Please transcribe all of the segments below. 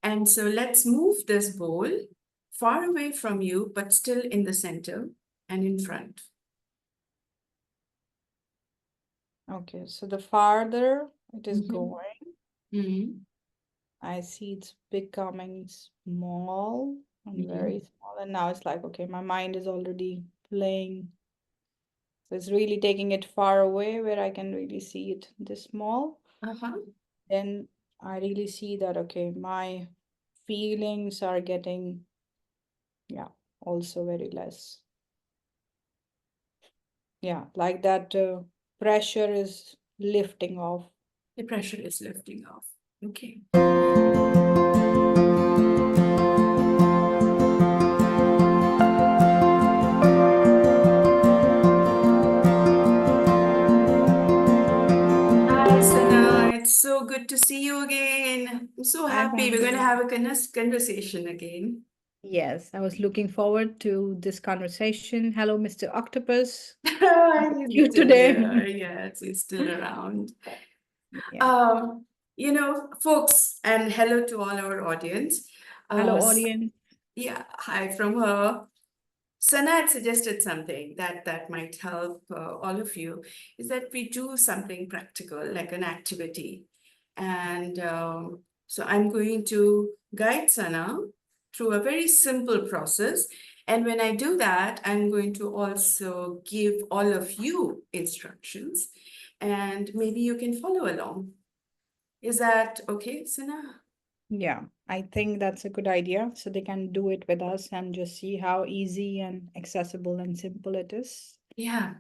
And so let's move this bowl far away from you, but still in the center and in front. Okay, so the farther it is going, Mm-hmm. I see it's becoming small and very small. And now it's like, okay, my mind is already playing. So it's really taking it far away where I can really see it this small. Uh-huh. Then I really see that, okay, my feelings are getting, yeah, also very less. Yeah, like that pressure is lifting off. The pressure is lifting off. Okay. Hi, Sana. It's so good to see you again. I'm so Hi, happy we're going to Bhavana. have a conversation again. Yes, I was looking forward to this conversation. Hello, Mr. Octopus. He's You still here. today. Yes, he's still around. Yeah. Um, folks, and hello to all our audience. Hello, S- audience. yeah, hi from her. Sana had suggested something that might help all of you, is that we do something practical, like an activity. And so I'm going to guide Sana through a very simple process. And when I do that, I'm going to also give all of you instructions, and maybe you can follow along. Is that okay, Sana? Yeah, I think that's a good idea. So they can do it with us and just see how easy and accessible and simple it is. Yeah.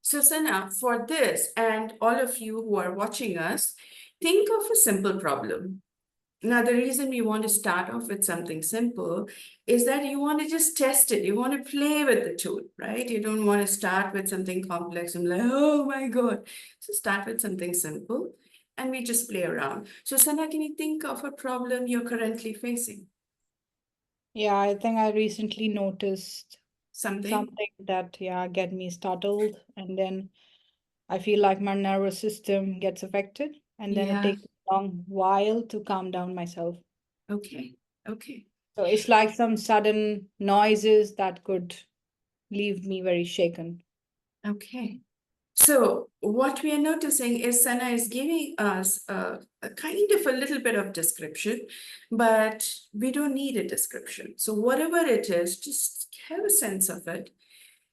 So, Sana, for this and all of you who are watching us, think of a simple problem. Now, the reason we want to start off with something simple is that you want to just test it. You want to play with the tool, right? You don't want to start with something complex and like, oh my God. So, start with something simple and we just play around. So, Sana, can you think of a problem you're currently facing? Yeah, I think I recently noticed Something? something that, yeah, get me startled. And then I feel like my nervous system gets affected. And then it Yeah. takes a long while to calm down myself. Okay. Okay. So it's like some sudden noises that could leave me very shaken. Okay. So what we are noticing is Sana is giving us a kind of a little bit of description, but we don't need a description. So whatever it is, just have a sense of it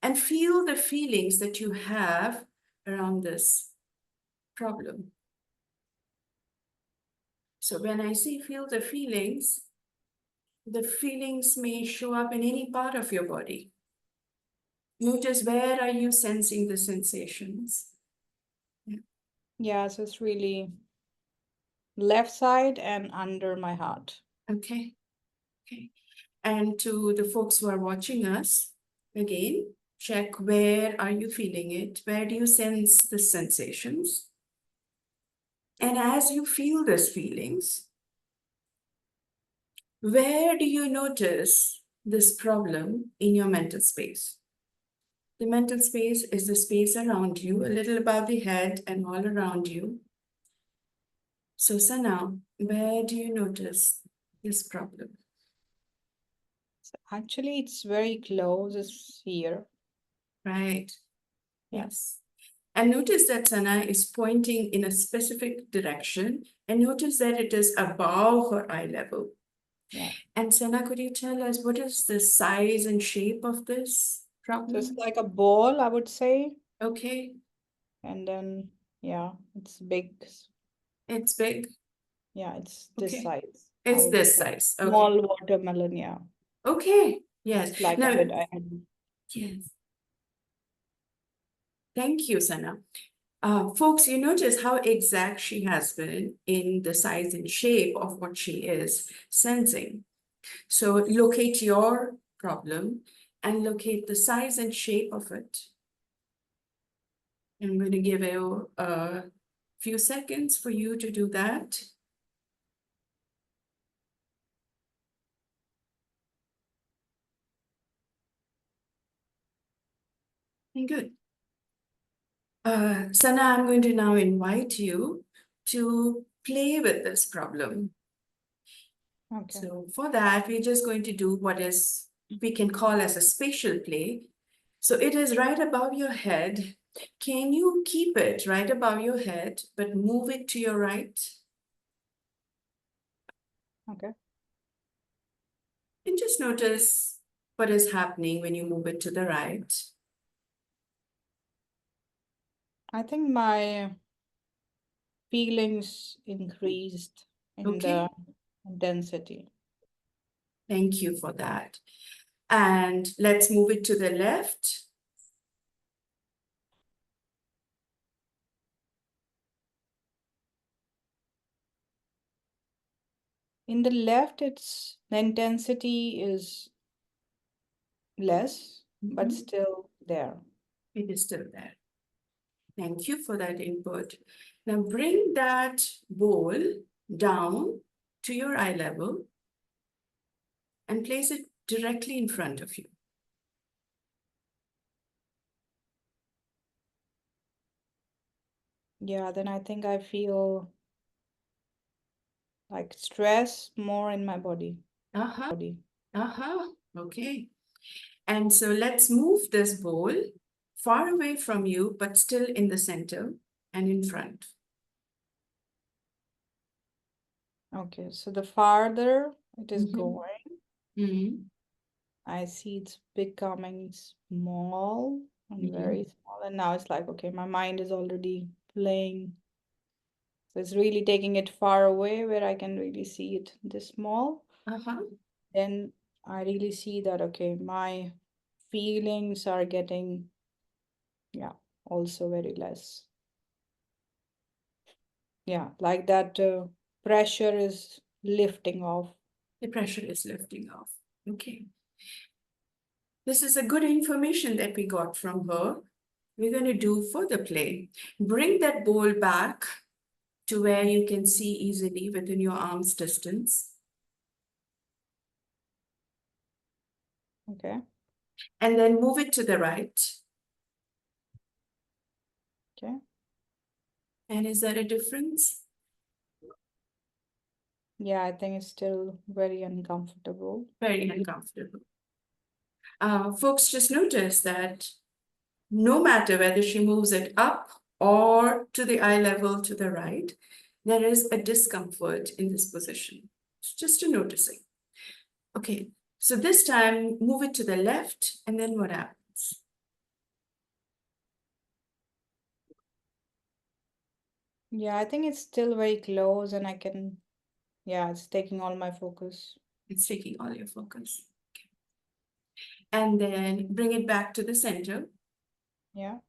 and feel the feelings that you have around this problem. So when I say feel the feelings may show up in any part of your body. Notice where are you sensing the sensations? Yeah, so it's really left side and under my heart. Okay. Okay. And to the folks who are watching us, again, check where are you feeling it? Where do you sense the sensations? And as you feel those feelings, where do you notice this problem in your mental space? The mental space is the space around you, a little above the head and all around you. So, Sana, where do you notice this problem? So actually, it's very close. It's here. Right. Yeah. Yes. And notice that Sana is pointing in a specific direction, and notice that it is above her eye level. Yeah. And Sana, could you tell us what is the size and shape of this So it's problem? like a ball, I would say. Okay, And then, yeah, it's big. it's big. Yeah, it's this Okay, size. I it's would this say size. Okay, small watermelon. Yeah. okay, yes. It's like a Now, bit. I had. yes, thank you, Sana. Folks, you notice how exact she has been in the size and shape of what she is sensing. So locate your problem and locate the size and shape of it. I'm going to give you a few seconds for you to do that. And good. Sana, I'm going to now invite you to play with this problem. Okay. So for that, we're just going to do what is we can call as a spatial play. So it is right above your head. Can you keep it right above your head, but move it to your right? Okay. And just notice what is happening when you move it to the right. I think my feelings increased in the Okay, intensity. thank you for that. And let's move it to the left. In the left, it's the intensity is less, but Mhm. still there. It is still there. Thank you for that input. Now bring that bowl down to your eye level and place it directly in front of you. Yeah, then I think I feel like stress more in my body. Uh-huh, uh-huh, okay. And so let's move this bowl far away from you, but still in the center and in front. Okay, so the farther it is Mhm. going, Mhm. I see it's becoming small and Mhm. very small. And now it's like, okay, my mind is already playing. So it's really taking it far away where I can really see it this small. Uh-huh. Then I really see that, okay, my feelings are getting, yeah, also very less. Yeah, like that pressure is lifting off. The pressure is lifting off. Okay. This is a good information that we got from her. We're going to do further play. Bring that bowl back to where you can see easily within your arm's distance. Okay, And then move it to the right. okay. And is there a difference? Yeah, I think it's still very uncomfortable. Very uncomfortable. Folks, just notice that no matter whether she moves it up or to the eye level to the right, there is a discomfort in this position. It's just a noticing. Okay, so this time move it to the left, and then what happens? Yeah, I think it's still very close and I can, yeah, it's taking all my focus. It's taking all your focus. Okay. And then bring it back to the center. Yeah,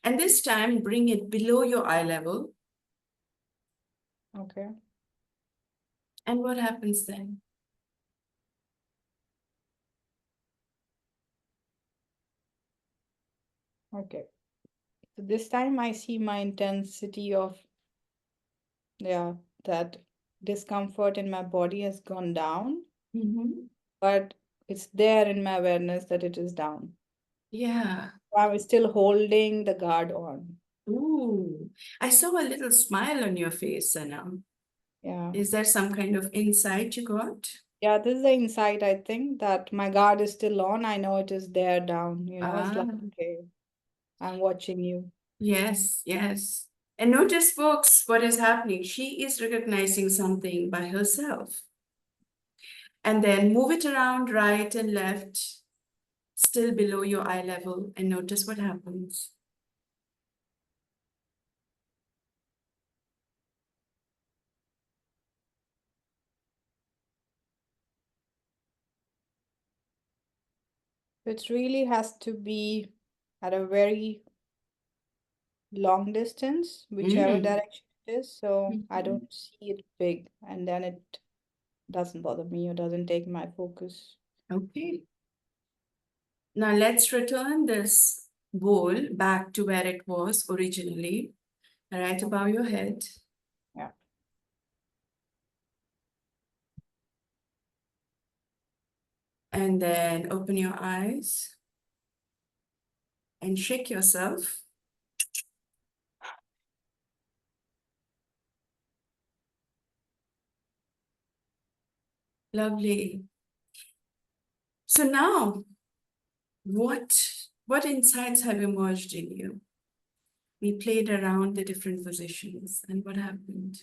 And this time bring it below your eye level. okay. And what happens then? Okay. So this time I see my intensity of, yeah, that discomfort in my body has gone down, Mhm. but it's there in my awareness that it is down. Yeah. I'm still holding the guard on. Ooh, I saw a little smile on your face, Sanam. Yeah. Is there some kind of insight you got? Yeah, this is the insight I think that my guard is still on. I know it is there down, it's like, Ah, okay, I'm watching you. yes, yes. And notice, folks, what is happening. She is recognizing something by herself. And then move it around right and left, still below your eye level, and notice what happens. It really has to be at a very long distance, whichever Mm. direction it is. So I Mhm. don't see it big, and then it doesn't bother me or doesn't take my focus. Okay. Now let's return this bowl back to where it was originally, right Okay. above your head. Yeah. And then open your eyes and shake yourself. Lovely. So now, what what insights have emerged in you? We played around the different positions, and what happened?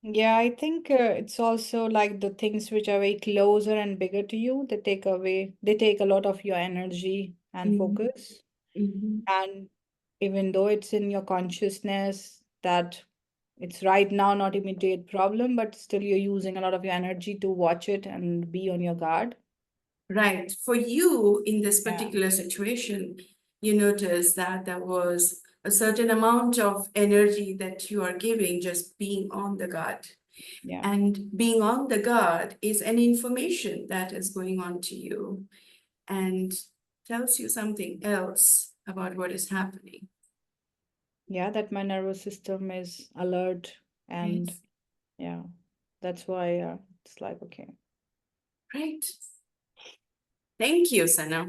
Yeah, I think it's also like the things which are very closer and bigger to you, they take a lot of your energy and Mm-hmm. focus. And even though it's in your consciousness that it's right now not immediate problem, but still you're using a lot of your energy to watch it and be on your guard. Right. For you, in this Yeah, particular situation, you notice that there was a certain amount of energy that you are giving just being on the guard. yeah, And being on the guard is an information that is going on to you and tells you something else about what is happening. yeah, that my nervous system is alert Right? and yeah, that's why it's like, okay. Right. Thank you, Sana.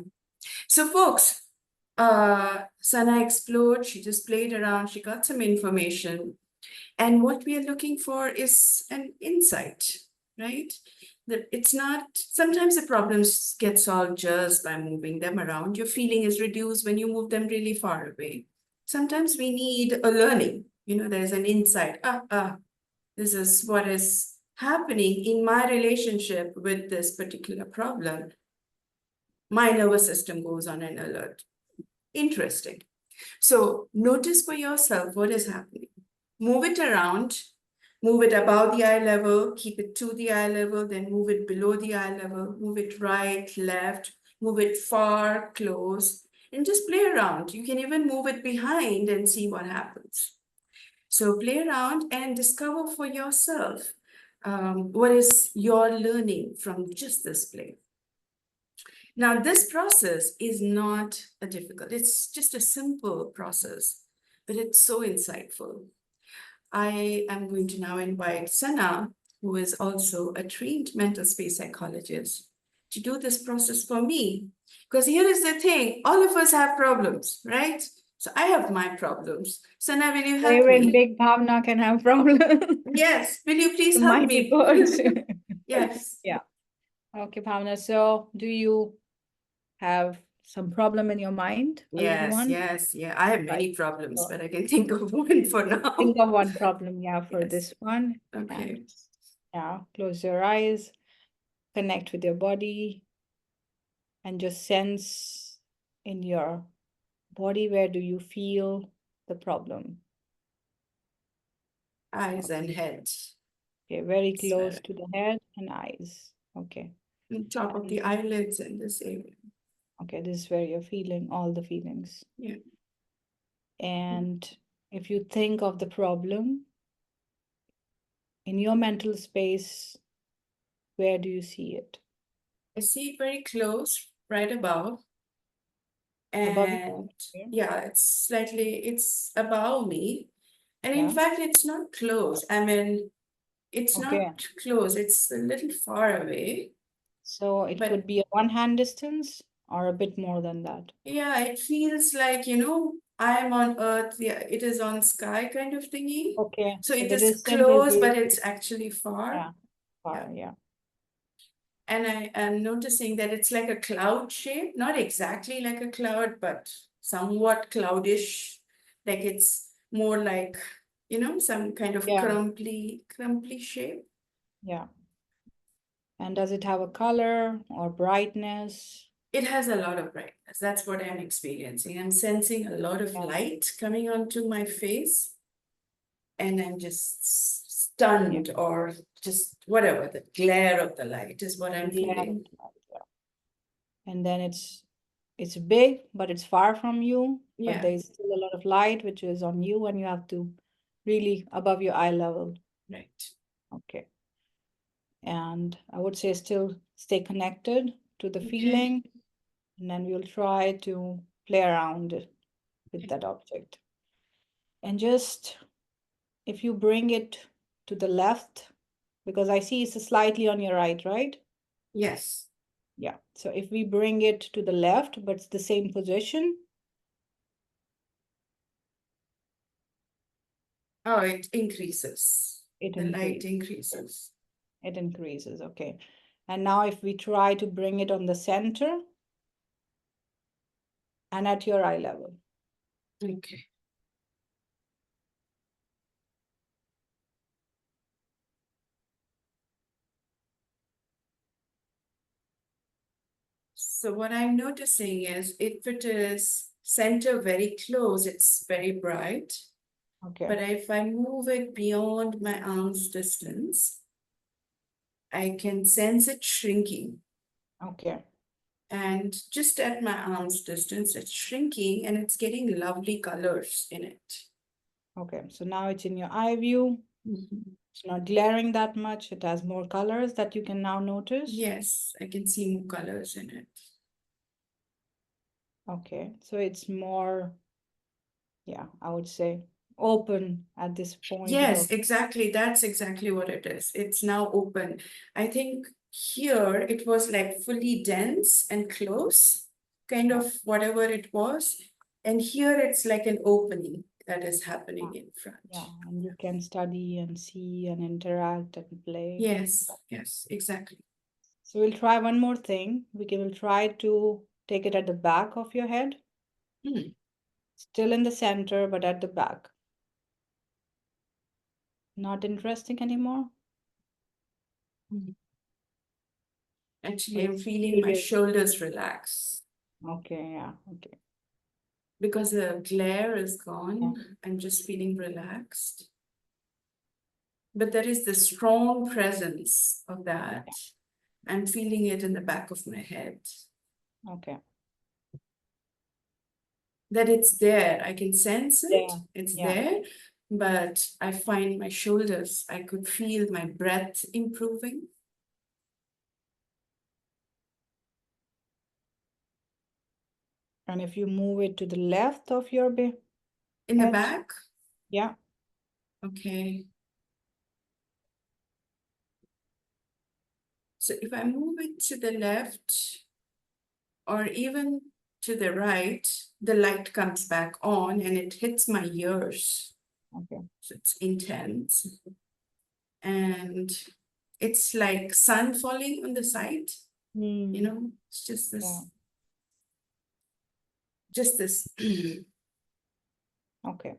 So, folks, Sana explored, she just played around, she got some information. And what we are looking for is an insight, right? That it's not, sometimes the problems get solved just by moving them around. Your feeling is reduced when you move them really far away. Sometimes we need a learning, there's an insight. This is what is happening in my relationship with this particular problem. My nervous system goes on an alert. Interesting. So notice for yourself what is happening. Move it around, move it above the eye level, keep it to the eye level, then move it below the eye level, move it right, left, move it far, close, and just play around. You can even move it behind and see what happens. So play around and discover for yourself what is your learning from just this play. Now, this process is not a difficult, it's just a simple process, but it's so insightful. I am going to now invite Sana, who is also a trained mental space psychologist, to do this process for me. Because here is the thing, all of us have problems, right? So I have my problems. Sana, will you help Even me? big Bhavana can have problems. Yes, will you please The help mighty me? gods. Yes. Yeah. Okay, Bhavana. So, do you have some problem in your mind? A little Yes, one? yes, yeah. I have Right. many problems, So, but I can think of one for now. think of one problem, yeah, for Yes. this one. And Okay. yeah, close your eyes, connect with your body, and just sense in your body where do you feel the problem. Eyes and Okay. head. Okay, very It's close to the head and eyes. Okay. on top of And the eyelids in this area. okay, this is where you're feeling all the feelings. Yeah. And if you think of the problem in your mental space, where do you see it? I see it very close, right above. Above you? And Okay. yeah, it's above me. And in Yeah. fact, it's not close. I mean, it's Okay. not close. It's a little far away. So it could But be a one hand distance or a bit more than that. yeah, it feels like, I'm on Earth. Yeah, it is on sky kind of thingy. Okay. So So it the is distance is close, but basically, it's actually far. yeah, Yeah. far. Yeah. And I am noticing that it's like a cloud shape, not exactly like a cloud, but somewhat cloudish. Like it's more like, some kind of Yeah. crumbly shape. Yeah. And does it have a color or brightness? It has a lot of brightness. That's what I'm experiencing. I'm sensing a lot of Yeah. light coming onto my face, and I'm just Yeah. stunned or just whatever. The glare of the light is what I'm Glare of feeling. the light, yeah. And then it's big, but it's far from you, but Yeah, there's still a lot of light which is on you and you have to really above your eye level. right. Okay. And I would say still stay connected to the Okay. feeling, and then we'll try to play around with that object. And just if you bring it to the left, because I see it's slightly on your right, right? Yes. Yeah. So if we bring it to the left, but it's the same position, Oh, it increases. it The light increases. increases. It increases, okay. And now if we try to bring it on the center and at your eye level. Okay. So what I'm noticing is if it is center very close, it's very bright. Okay, But if I move it beyond my arm's distance, I can sense it shrinking. okay, And just at my arm's distance, it's shrinking and it's getting lovely colors in it. okay. So now it's in your eye view. Mhm. It's not glaring that much. It has more colors that you can now notice. Yes, I can see more colors in it. Okay, so it's more, yeah, I would say open at this point Yes, of, exactly. That's exactly what it is. It's now open. I think here it was like fully dense and close, kind yeah, of whatever it was. And here it's like an opening that is yeah, happening in front. yeah, and you can study and see and interact and play. Yes, yes, exactly. So we'll try one more thing. We'll try to take it at the back of your head, Hmm. still in the center, but at the back. Not interesting anymore? Hmm. Or Actually, you I'm feeling feel my it? shoulders relax Okay, yeah, okay. because the glare is Yeah, gone. I'm just feeling relaxed. But there is the strong presence of that. I'm feeling it in the back of my head. okay. That it's there. I can sense it. Yeah, It's yeah. there. But I find my shoulders, I could feel my breath improving. And if you move it to the left of your In the head, back, yeah, okay. So if I move it to the left or even to the right, the light comes back on and it hits my ears. okay. So it's intense. And it's like sun falling on the side, Hmm, it's yeah, just this. okay.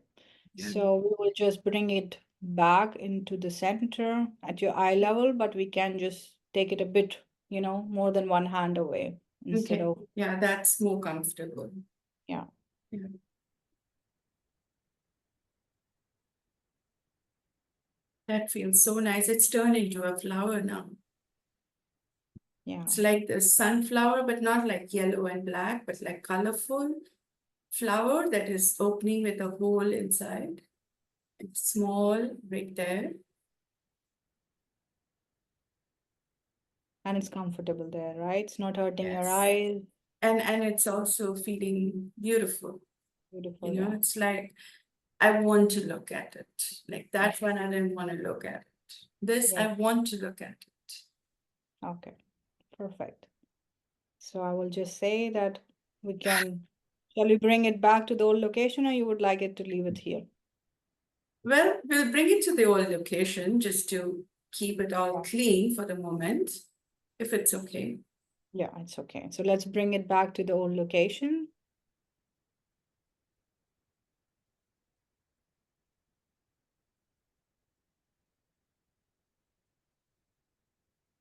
Yeah. So we will just bring it back into the center at your eye level, but we can just take it a bit, more than one hand away instead Okay, of, yeah, that's more comfortable. yeah, Yeah. That feels so nice. It's turned into a flower now. yeah. It's like the sunflower, but not like yellow and black, but like colorful flower that is opening with a hole inside. It's small right there. And it's comfortable there, right? It's not hurting your Yes. eyes. And it's also feeling beautiful. Beautiful, yeah. It's like I want to look at it. Like that one, I didn't want to look at it. This, I Yes. want to look at it. Okay, perfect. So I will just say that shall we bring it back to the old location or you would like it to leave it here? Well, we'll bring it to the old location just to keep it all Yeah. clean for the moment, if it's okay. Yeah, it's okay. So let's bring it back to the old location.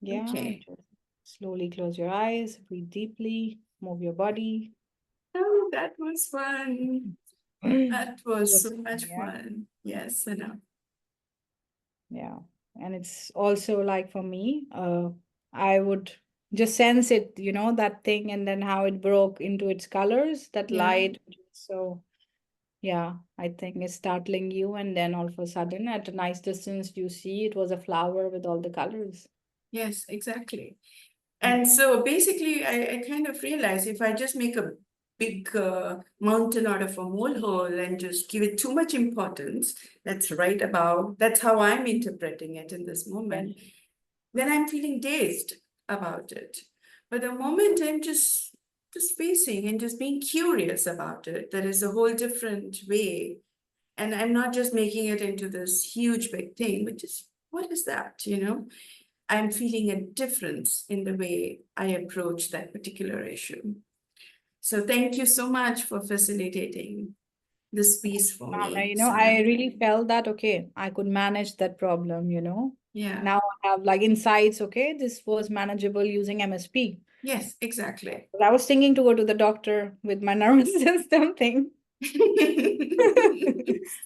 Yeah, Okay. just slowly close your eyes, breathe deeply, move your body. Oh, that was fun. That It was was so fun, much yeah. fun. Yes, I know. Yeah. And it's also like for me, I would just sense it, that thing, and then how it broke into its colors, that Yeah. light. So yeah, I think it's startling you, and then all of a sudden, at a nice distance, you see it was a flower with all the colors. Yes, exactly. Yeah. And so basically, I kind of realized if I just make a big mountain out of a molehill and just give it too much importance, that's how I'm interpreting it in this Yes. moment, then I'm feeling dazed about it. But the moment I'm just facing and just being curious about it, there is a whole different way. And I'm not just making it into this huge big thing, but just what is that, I'm feeling a difference in the way I approach that particular issue. So thank you so much for facilitating this piece for me, I Sana. really felt that, okay, I could manage that problem, Yeah. Now I have like insights, okay, this was manageable using MSP. Yes, exactly. I was thinking to go to the doctor with my nervous system thing.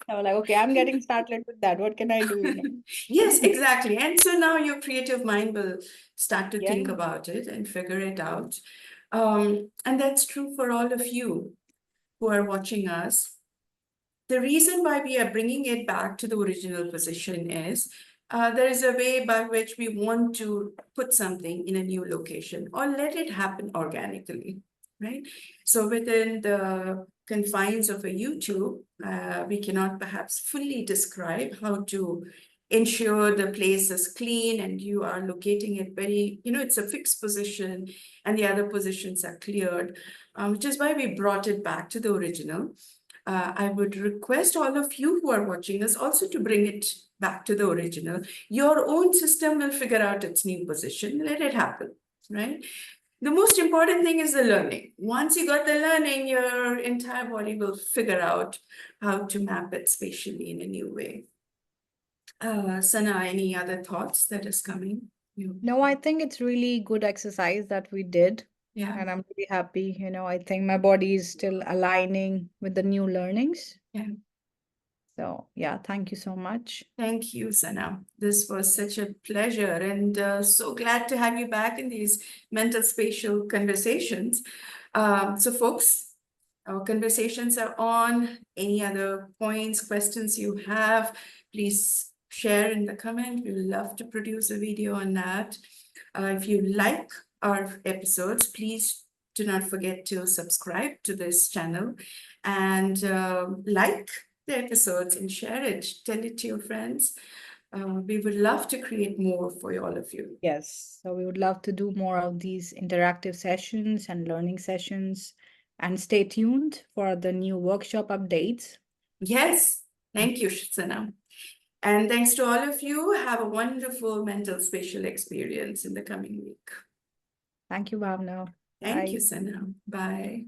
I was like, okay, I'm getting started with that. What can I do, Yes, exactly. And so now your creative mind will start to Yeah. think about it and figure it out. And that's true for all of you who are watching us. The reason why we are bringing it back to the original position is there is a way by which we want to put something in a new location or let it happen organically, right? So within the confines of a YouTube, we cannot perhaps fully describe how to ensure the place is clean and you are locating it very, it's a fixed position and the other positions are cleared, which is why we brought it back to the original. I would request all of you who are watching us also to bring it back to the original. Your own system will figure out its new position. Let it happen, right? The most important thing is the learning. Once you got the learning, your entire body will figure out how to map it spatially in a new way. Sana, any other thoughts that is coming? No, I think it's really good exercise that we did. Yeah. And I'm really happy. I think my body is still aligning with the new learnings. Yeah. So, yeah, thank you so much. Thank you, Sana. This was such a pleasure and so glad to have you back in these mental spatial conversations. So, folks, our conversations are on. Any other points, questions you have, please share in the comment. We would love to produce a video on that. If you like our episodes, please do not forget to subscribe to this channel and like the episodes and share it. Tell it to your friends. We would love to create more for all of you. Yes. So, we would love to do more of these interactive sessions and learning sessions. And stay tuned for the new workshop updates. Yes. Thank you, Sana. And thanks to all of you. Have a wonderful mental spatial experience in the coming week. Thank you, Bhavana. Thank Bye. you, Sana. Bye.